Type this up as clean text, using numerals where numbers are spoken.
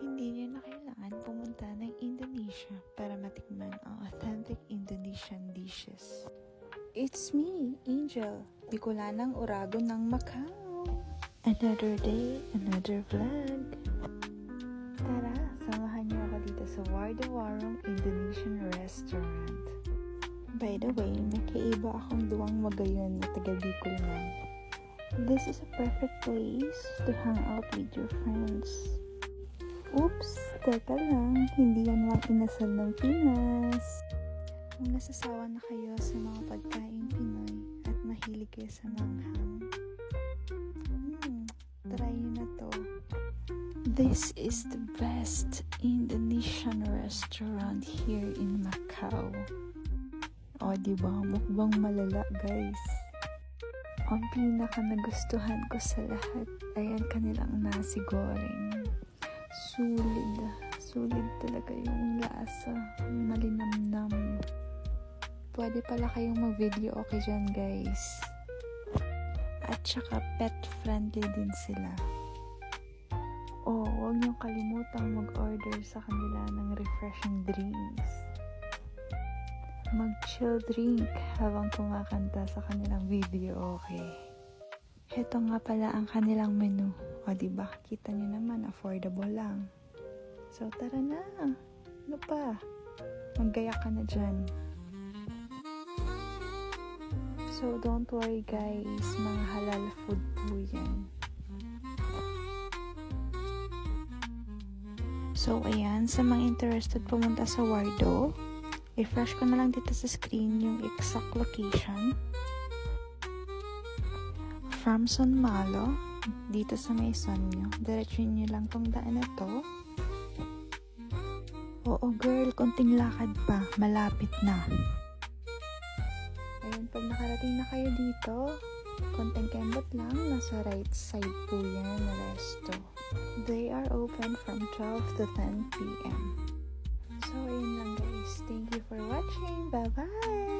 Hindi niyo na kailangan pumunta ng Indonesia para matikman ang authentic Indonesian dishes. It's me, Angel, Bicolanang Urado ng Macau. Another day, another vlog. Tara, samahan niyo ako dito sa Warung Indonesian Restaurant. By the way, may kaiba akong duwang magayon na taga Bicol man. This is a perfect place to hang out with your friends. Oops, teka lang, hindi yan lang inasal ng Pinas. Kung nasasawa na kayo sa mga pagkain Pinoy at mahilig kayo sa manghang, try nyo na to. This is the best Indonesian restaurant here in Macau. O diba, mukbang malala guys. Ang pinaka nagustuhan ko sa lahat ay ang kanilang nasi goreng. Sulit talaga yung lasa, malinamnam. Pwede pala kayong mag-video okay dyan guys. At saka pet friendly din sila. Huwag niyong kalimutang mag-order sa kanila ng refreshing drinks. Mag-chill drink habang kumakanta sa kanilang video okay. Heto nga pala ang kanilang menu. O diba, kita nyo naman, affordable lang. So tara na. Ano pa? Maggaya ka na dyan. So don't worry guys, mga halal food po yan. So ayan, sa mga interested pumunta sa Wardo, i-flash ko na lang dito sa screen yung exact location. From Sunmalo, dito sa may Sonyo, diretsuin nyo lang tong daan na to. Oo girl, konting lakad pa, malapit na. Ayun, pag nakarating na kayo dito, konting kembot lang, nasa right side po yan na resto. They are open from 12 to 10 p.m. So ayun lang guys, thank you for watching, bye bye!